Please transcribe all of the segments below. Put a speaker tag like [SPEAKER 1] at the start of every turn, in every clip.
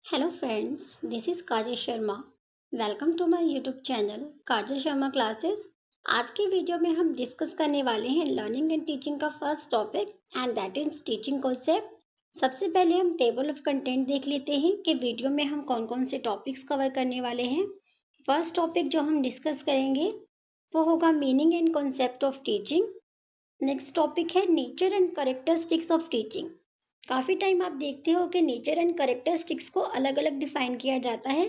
[SPEAKER 1] Hello friends, this is Kajal Sharma. Welcome to my YouTube channel Kajal Sharma classes. आज के video में हम discuss करने वाले हैं लर्निंग एंड टीचिंग का first topic and that is teaching concept. सबसे पहले हम टेबल ऑफ कंटेंट देख लेते हैं कि वीडियो में हम कौन कौन से टॉपिक्स कवर करने वाले हैं। फर्स्ट टॉपिक जो हम डिस्कस करेंगे वो होगा meaning and concept of teaching. Next topic है nature and characteristics of teaching. काफी टाइम आप देखते हो कि नेचर एंड कैरेक्टरिस्टिक्स को अलग अलग डिफाइन किया जाता है,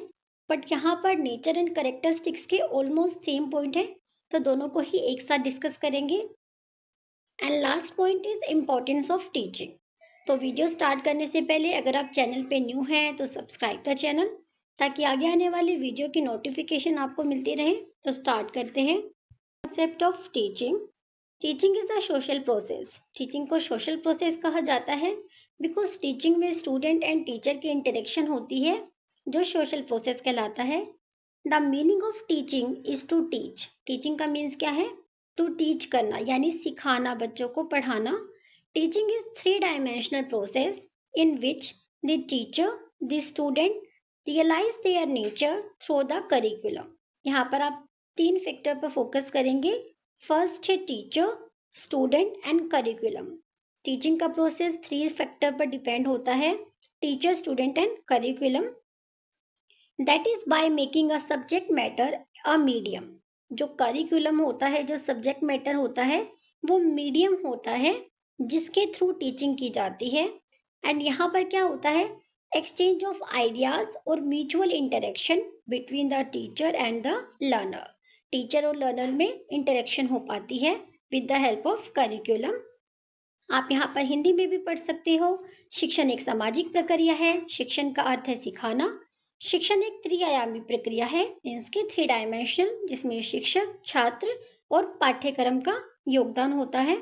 [SPEAKER 1] बट यहाँ पर नेचर एंड कैरेक्टरिस्टिक्स के ऑलमोस्ट सेम पॉइंट है, तो दोनों को ही एक साथ डिस्कस करेंगे। And last point is importance of teaching. तो वीडियो स्टार्ट करने से पहले अगर आप चैनल पे न्यू हैं तो सब्सक्राइब द चैनल ताकि आगे आने वाली वीडियो की नोटिफिकेशन आपको मिलती रहे। तो स्टार्ट करते हैं। Concept of teaching. Teaching is a social process. टीचिंग को सोशल प्रोसेस कहा जाता है बिकॉज टीचिंग में स्टूडेंट एंड टीचर की इंटरेक्शन होती है जो सोशल प्रोसेस कहलाता है। The meaning of teaching is to teach. Teaching का मीन्स क्या है? टू टीच करना यानी सिखाना, बच्चों को पढ़ाना। Teaching is three dimensional process in which the teacher the student realise their nature through the curriculum. यहाँ पर आप तीन फैक्टर पर फोकस करेंगे। फर्स्ट है teacher, student and curriculum. Teaching का प्रोसेस थ्री फैक्टर पर डिपेंड होता है, teacher, student and curriculum. That is by making a subject matter a medium. जो करिकुलम होता है, जो सब्जेक्ट मैटर होता है, वो मीडियम होता है जिसके थ्रू टीचिंग की जाती है। एंड यहाँ पर क्या होता है? एक्सचेंज ऑफ आइडियाज और mutual interaction between the teacher and the learner. Teacher और लर्नर में इंटरेक्शन हो पाती है with the help of curriculum. आप यहाँ पर हिंदी में भी पढ़ सकते हो। शिक्षण एक सामाजिक प्रक्रिया है। शिक्षण का अर्थ है सिखाना। शिक्षण एक त्रिआयामी प्रक्रिया है, इसके थ्री डायमेंशनल, जिसमें शिक्षक, छात्र और पाठ्यक्रम का योगदान होता है।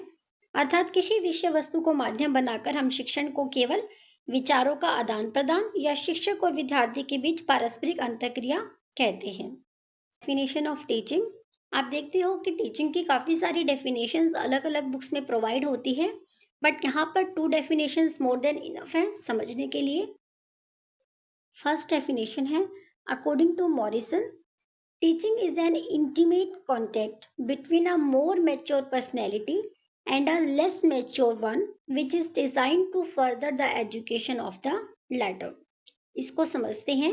[SPEAKER 1] अर्थात किसी विषय वस्तु को माध्यम बनाकर हम शिक्षण को केवल विचारों का आदान प्रदान या शिक्षक और विद्यार्थी के बीच पारस्परिक अंतःक्रिया कहते हैं। Definition of teaching. आप देखते हो कि टीचिंग की काफी सारी डेफिनेशंस अलग अलग बुक्स में प्रोवाइड होती है, बट यहाँ पर two definitions more than enough है समझने के लिए। फर्स्ट डेफिनेशन है according to Morrison, teaching is an intimate contact between a more mature personality and a less mature one which is designed to further the education of the latter। इसको समझते हैं।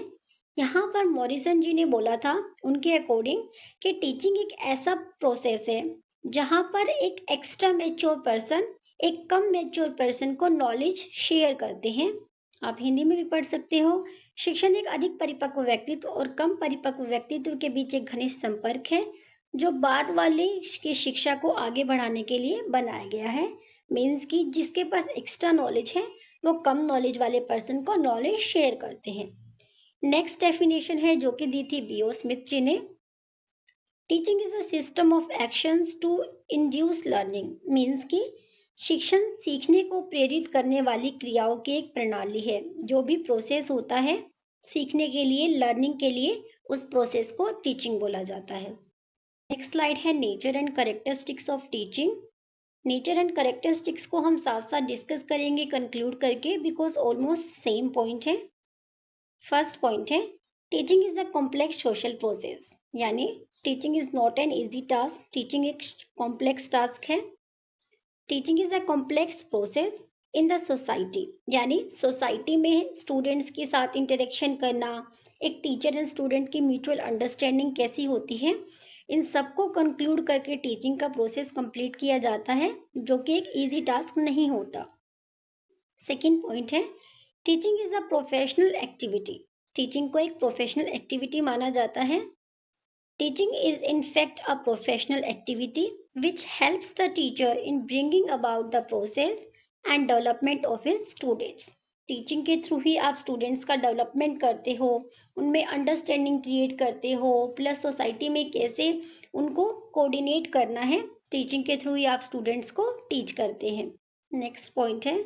[SPEAKER 1] यहाँ पर मॉरिसन जी ने बोला था उनके अकॉर्डिंग कि टीचिंग एक ऐसा प्रोसेस है जहाँ पर एक एक्स्ट्रा मैच्योर पर्सन एक कम मैच्योर पर्सन को नॉलेज शेयर करते हैं। आप हिंदी में भी पढ़ सकते हो। शिक्षण एक अधिक परिपक्व व्यक्तित्व और कम परिपक्व व्यक्तित्व के बीच एक घनिष्ठ संपर्क है जो बाद वाले की शिक्षा को आगे बढ़ाने के लिए बनाया गया है। मीन्स कि जिसके पास एक्स्ट्रा नॉलेज है वो कम नॉलेज वाले पर्सन को नॉलेज शेयर करते हैं। नेक्स्ट डेफिनेशन है जो कि दी थी बीओ स्मिथ जी ने। Teaching is a system of actions to induce learning. Means कि शिक्षण सीखने को प्रेरित करने वाली क्रियाओं की एक प्रणाली है। जो भी प्रोसेस होता है सीखने के लिए, लर्निंग के लिए, उस प्रोसेस को टीचिंग बोला जाता है। नेक्स्ट स्लाइड है nature and characteristics of teaching. Nature and characteristics को हम साथ साथ डिस्कस करेंगे कंक्लूड करके बिकॉज ऑलमोस्ट सेम पॉइंट है। फर्स्ट पॉइंट है teaching is a complex social process, यानी teaching is not an easy task. Teaching एक कॉम्प्लेक्स टास्क है। Teaching is a complex process in the society, यानी society में students के साथ interaction करना, एक टीचर एंड स्टूडेंट की म्यूचुअल अंडरस्टैंडिंग कैसी होती है, इन सबको कंक्लूड करके टीचिंग का प्रोसेस कंप्लीट किया जाता है जो कि एक इजी टास्क नहीं होता। सेकंड पॉइंट है teaching is a professional activity. Teaching को एक प्रोफेशनल एक्टिविटी माना जाता है। Teaching is in fact a professional activity which helps the teacher in bringing about the process and development of his students। Teaching के through ही आप students का development करते हो, उनमें अंडरस्टैंडिंग क्रिएट करते हो, प्लस सोसाइटी में कैसे उनको कोऑर्डिनेट करना है, टीचिंग के थ्रू ही आप स्टूडेंट्स को टीच करते हैं। नेक्स्ट पॉइंट है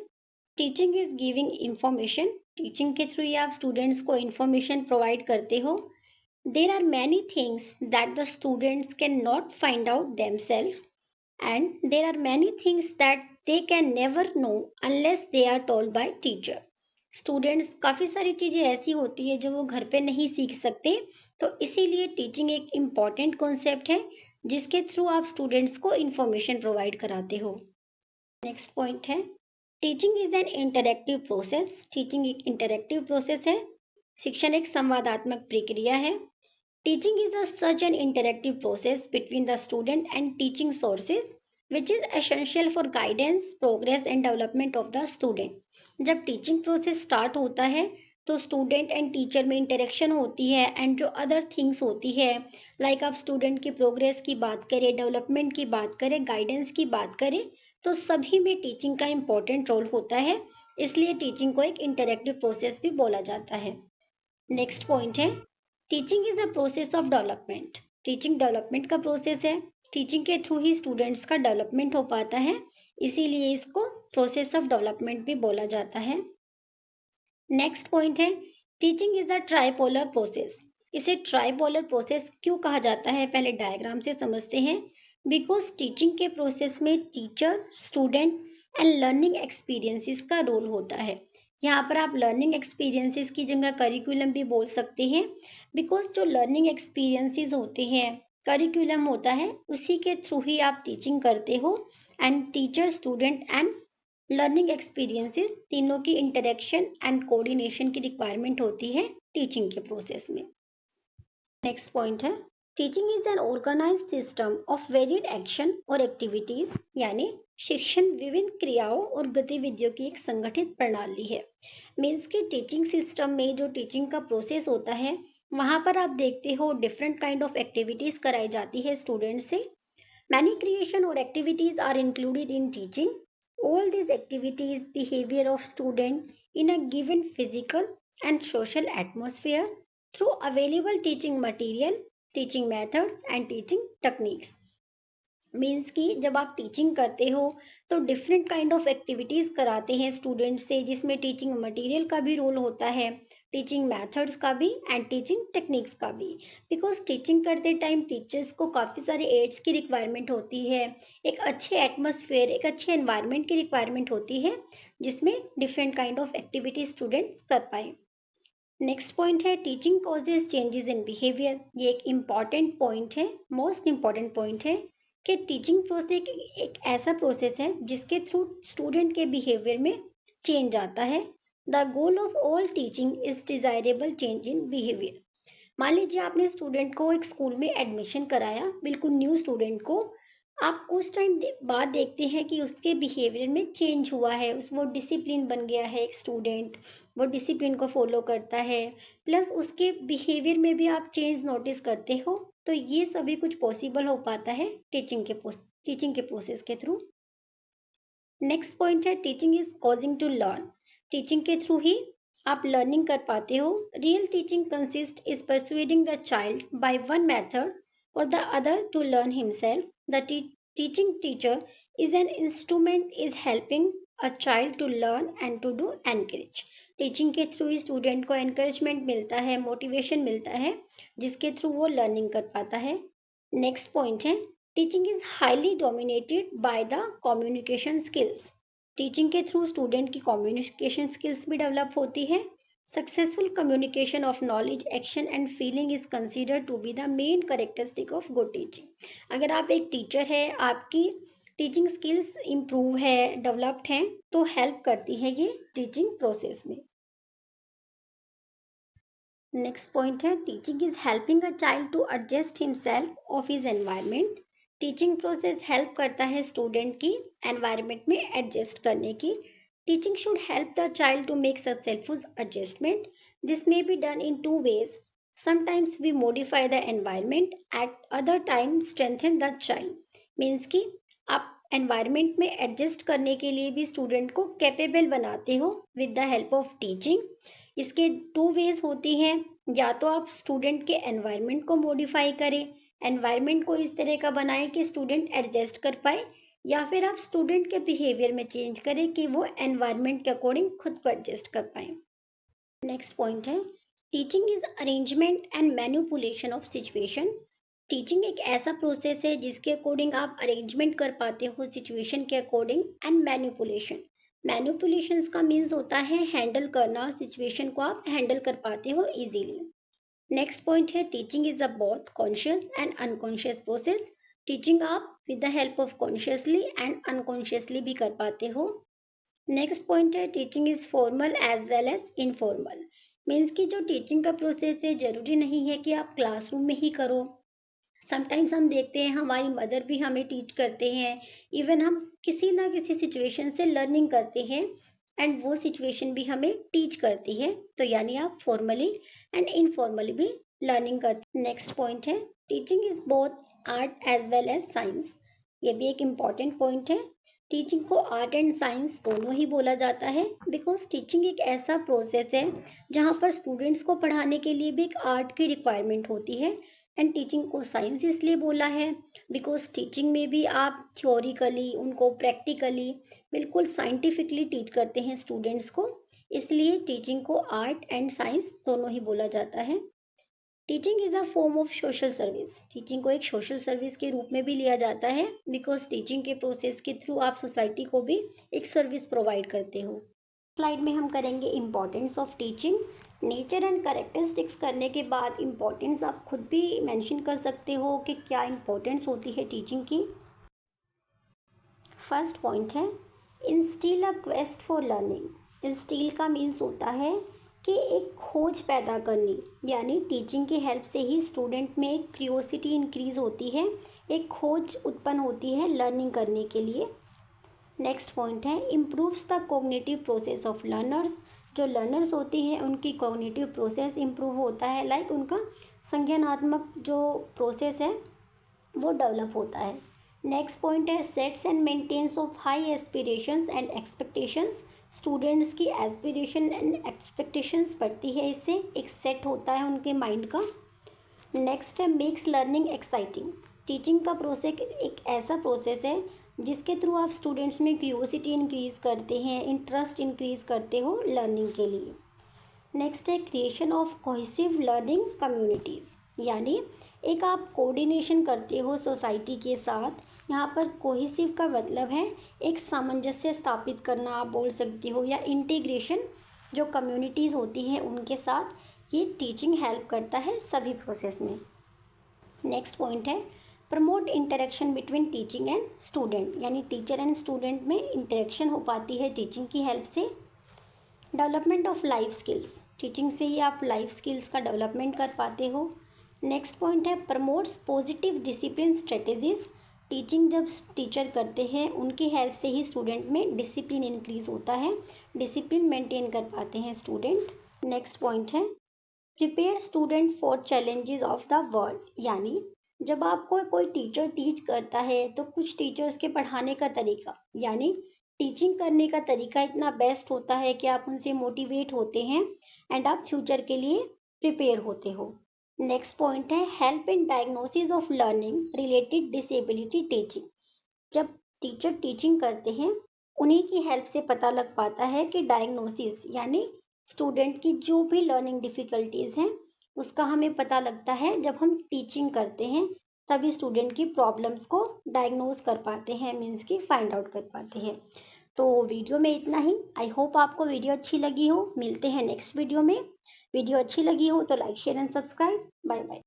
[SPEAKER 1] teaching is giving information. Teaching के थ्रू ही आप स्टूडेंट्स को इंफॉर्मेशन प्रोवाइड करते हो। There are many things that the students cannot find out themselves, and there are many things that they can never know unless they are told by teacher। Students काफ़ी सारी चीज़ें ऐसी होती है जो वो घर पे नहीं सीख सकते, तो इसीलिए टीचिंग एक इम्पॉर्टेंट कॉन्सेप्ट है जिसके थ्रू आप स्टूडेंट्स को इंफॉर्मेशन प्रोवाइड कराते हो। नेक्स्ट पॉइंट है, teaching is N interactive process. Teaching एक इंटरैक्टिव प्रोसेस है। शिक्षण एक संवादात्मक प्रक्रिया है। Teaching is a such an interactive process between the student and teaching sources, which is essential for guidance, progress and development of the student. जब teaching process start होता है तो स्टूडेंट एंड टीचर में इंटरेक्शन होती है and जो other things होती है, लाइक आप स्टूडेंट की प्रोग्रेस की बात करें, डेवलपमेंट की बात करें, गाइडेंस की बात करें, तो सभी में टीचिंग का इम्पोर्टेंट रोल होता है। इसलिए टीचिंग को एक इंटरेक्टिव प्रोसेस भी बोला जाता है। नेक्स्ट पॉइंट है, teaching is a process of development. Teaching development का प्रोसेस है। टीचिंग के थ्रू ही स्टूडेंट्स का डेवलपमेंट हो पाता है, इसीलिए इसको प्रोसेस ऑफ डेवलपमेंट भी बोला जाता है। नेक्स्ट पॉइंट है, teaching is a tripolar process. इसे ट्राइपोलर प्रोसेस क्यों कहा जाता है, पहले डायग्राम से समझते हैं। बिकॉज टीचिंग के प्रोसेस में teacher, student and learning experiences का रोल होता है। यहाँ पर आप लर्निंग एक्सपीरियंसेस की जगह करिकुलम भी बोल सकते हैं, बिकॉज जो लर्निंग एक्सपीरियंसेस होते हैं, करिकुलम होता है, उसी के थ्रू ही आप टीचिंग करते हो। And teacher, student and learning experiences तीनों की इंटरेक्शन एंड कोऑर्डिनेशन की रिक्वायरमेंट होती है टीचिंग के प्रोसेस में। नेक्स्ट पॉइंट है, teaching is an organised system of varied action और एक्टिविटीज, यानी शिक्षण विभिन्न क्रियाओं और गतिविधियों की एक संगठित प्रणाली है। मीन्स कि टीचिंग सिस्टम में जो टीचिंग का प्रोसेस होता है, वहाँ पर आप देखते हो डिफरेंट काइंड ऑफ एक्टिविटीज कराई जाती है स्टूडेंट से। मैनी क्रिएशन और activities are included in teaching. All these activities, behavior of student in a given physical and social atmosphere through available teaching material, teaching methods and teaching techniques. Means कि जब आप teaching करते हो तो different kind of activities कराते हैं student से, जिसमें टीचिंग मटेरियल का भी रोल होता है, टीचिंग मेथड्स का भी एंड टीचिंग टेक्निक्स का भी। बिकॉज टीचिंग करते टाइम टीचर्स को काफ़ी सारे एड्स की रिक्वायरमेंट होती है, एक अच्छे एटमोसफेयर, एक अच्छे एनवायरनमेंट की रिक्वायरमेंट होती है, जिसमें different kind of activity students कर पाए। नेक्स्ट पॉइंट है, teaching causes changes in behaviour. ये एक इम्पॉर्टेंट पॉइंट है, मोस्ट इम्पॉर्टेंट पॉइंट है कि टीचिंग प्रोसेस एक ऐसा प्रोसेस है जिसके थ्रू स्टूडेंट के बिहेवियर में चेंज आता है। The goal of all teaching is desirable change in behaviour. मान लीजिए आपने स्टूडेंट को एक स्कूल में एडमिशन कराया, बिल्कुल न्यू स्टूडेंट को, आप कुछ टाइम बाद देखते हैं कि उसके बिहेवियर में चेंज हुआ है, उस वो डिसिप्लिन बन गया है एक स्टूडेंट, वो डिसिप्लिन को फॉलो करता है, प्लस उसके बिहेवियर में भी आप चेंज नोटिस करते हो। तो ये सभी कुछ पॉसिबल हो पाता है टीचिंग के प्रोसेस के थ्रू। नेक्स्ट पॉइंट है, teaching is causing to learn. Teaching के थ्रू ही आप लर्निंग कर पाते हो। Real teaching consist is persuading the child by one method or the other to learn himself. The teaching teacher is an instrument is helping a child to learn and to do encourage. Teaching के through ही student को encouragement मिलता है, motivation मिलता है, जिसके through वो learning कर पाता है। नेक्स्ट पॉइंट है, teaching is highly dominated by the communication skills. Teaching के थ्रू स्टूडेंट की कम्युनिकेशन स्किल्स भी डेवलप होती है। Successful communication of knowledge, action and feeling is considered to be the main characteristic of good teaching. अगर आप एक teacher है, आपकी टीचिंग स्किल्स इम्प्रूव है, डेवलप्ड हैं, तो हेल्प करती है ये टीचिंग प्रोसेस में। नेक्स्ट पॉइंट है, teaching is helping a child to adjust himself of his environment. Teaching process help करता है स्टूडेंट की एनवायरनमेंट में एडजस्ट करने की। Teaching should help the child to make successful adjustment. This may be done in two ways. Sometimes we modify the environment, at other time strengthen the child. Means कि आप environment में adjust करने के लिए भी student को capable बनाते हो with the help of teaching. इसके टू वेज होती हैं, या तो आप स्टूडेंट के एनवायरनमेंट को मॉडिफाई करें, एनवायरनमेंट को इस तरह का बनाएं कि स्टूडेंट एडजस्ट कर पाए, या फिर आप स्टूडेंट के बिहेवियर में चेंज करें कि वो एनवायरनमेंट के अकॉर्डिंग खुद को एडजस्ट कर पाए। नेक्स्ट पॉइंट है, teaching is arrangement and manipulation of situation. Teaching एक ऐसा प्रोसेस है जिसके अकॉर्डिंग आप अरेंजमेंट कर पाते हो सिचुएशन के अकॉर्डिंग, एंड मैनिपुलेशन। मैनिपुलेशंस का मीन्स होता है हैंडल करना, सिचुएशन को आप हैंडल कर पाते हो इजीली। नेक्स्ट पॉइंट है teaching is a both conscious and unconscious process. Teaching आप with the help of consciously and unconsciously भी कर पाते हो। नेक्स्ट पॉइंट है teaching is formal as well as informal. Means कि जो टीचिंग का प्रोसेस है जरूरी नहीं है कि आप क्लासरूम में ही करो। समटाइम्स हम देखते हैं हमारी मदर भी हमें टीच करते हैं, इवन हम किसी ना किसी सिचुएशन से लर्निंग करते हैं एंड वो सिचुएशन भी हमें टीच करती है। तो यानी आप फॉर्मली एंड इनफॉर्मली भी लर्निंग करते हैं। नेक्स्ट पॉइंट है teaching is both art as well as science. ये भी एक इम्पॉर्टेंट पॉइंट है। टीचिंग को आर्ट एंड साइंस दोनों ही बोला जाता है बिकॉज टीचिंग एक ऐसा प्रोसेस है जहाँ पर स्टूडेंट्स को पढ़ाने के लिए भी एक आर्ट की रिक्वायरमेंट होती है। एंड टीचिंग को साइंस इसलिए बोला है बिकॉज टीचिंग में भी आप थ्योरिकली उनको प्रैक्टिकली बिल्कुल साइंटिफिकली टीच करते हैं स्टूडेंट्स को, इसलिए टीचिंग को आर्ट एंड साइंस दोनों ही बोला जाता है। Teaching is a form of social service. Teaching को एक सोशल सर्विस के रूप में भी लिया जाता है बिकॉज टीचिंग के प्रोसेस के थ्रू आप सोसाइटी को भी एक सर्विस प्रोवाइड करते हो। स्लाइड में हम करेंगे importance of teaching. Nature and characteristics करने के बाद इम्पोर्टेंस आप खुद भी मेंशन कर सकते हो कि क्या इम्पोर्टेंस होती है टीचिंग की। फर्स्ट पॉइंट है instil a quest for learning. Instil का मीन्स होता है कि एक खोज पैदा करनी, यानी टीचिंग की हेल्प से ही स्टूडेंट में एक क्यूरियोसिटी इंक्रीज होती है, एक खोज उत्पन्न होती है लर्निंग करने के लिए। नेक्स्ट पॉइंट है improves the cognitive process of learners. जो लर्नर्स होती हैं उनकी कोग्निटिव प्रोसेस इम्प्रूव होता है, लाइक उनका संज्ञानात्मक जो प्रोसेस है वो डेवलप होता है। नेक्स्ट पॉइंट है sets and maintains of high aspirations and expectations. Students की एस्पिरेशन एंड एक्सपेक्टेशंस बढ़ती है, इससे एक सेट होता है उनके माइंड का। नेक्स्ट है मेक्स लर्निंग एक्साइटिंग। टीचिंग का प्रोसेस एक ऐसा प्रोसेस है जिसके थ्रू आप स्टूडेंट्स में क्यूरियोसिटी इंक्रीज करते हैं, इंटरेस्ट इंक्रीज करते हो लर्निंग के लिए। नेक्स्ट है creation of cohesive learning communities, यानी एक आप कोऑर्डिनेशन करते हो सोसाइटी के साथ। यहाँ पर कोहेसिव का मतलब है एक सामंजस्य स्थापित करना आप बोल सकते हो, या इंटीग्रेशन जो कम्युनिटीज़ होती हैं उनके साथ ये टीचिंग हेल्प करता है सभी प्रोसेस में। नेक्स्ट पॉइंट है promote interaction between teaching and student, यानी टीचर एंड स्टूडेंट में इंटरेक्शन हो पाती है टीचिंग की हेल्प से। Development of life skills, teaching से ही आप लाइफ स्किल्स का डेवलपमेंट कर पाते हो। नेक्स्ट पॉइंट है promotes positive discipline strategies. Teaching जब टीचर करते हैं उनकी हेल्प से ही स्टूडेंट में डिसिप्लिन इंक्रीज होता है, डिसिप्लिन मेंटेन कर पाते हैं स्टूडेंट। नेक्स्ट पॉइंट है prepare student for challenges of the world, यानी जब आपको कोई टीचर टीच करता है तो कुछ टीचर्स के पढ़ाने का तरीका यानी टीचिंग करने का तरीका इतना बेस्ट होता है कि आप उनसे मोटिवेट होते हैं एंड आप फ्यूचर के लिए प्रिपेयर होते हो। नेक्स्ट पॉइंट है help in diagnosis of learning related disability teaching. जब टीचर टीचिंग करते हैं उन्हीं की हेल्प से पता लग पाता है कि डायग्नोसिस यानी स्टूडेंट की जो भी लर्निंग डिफ़िकल्टीज़ हैं उसका हमें पता लगता है जब हम टीचिंग करते हैं, तभी स्टूडेंट की प्रॉब्लम्स को डायग्नोज कर पाते हैं, मीन्स कि फाइंड आउट कर पाते हैं। तो वीडियो में इतना ही। आई होप आपको वीडियो अच्छी लगी हो। मिलते हैं नेक्स्ट वीडियो में। वीडियो अच्छी लगी हो तो like share and subscribe. Bye bye.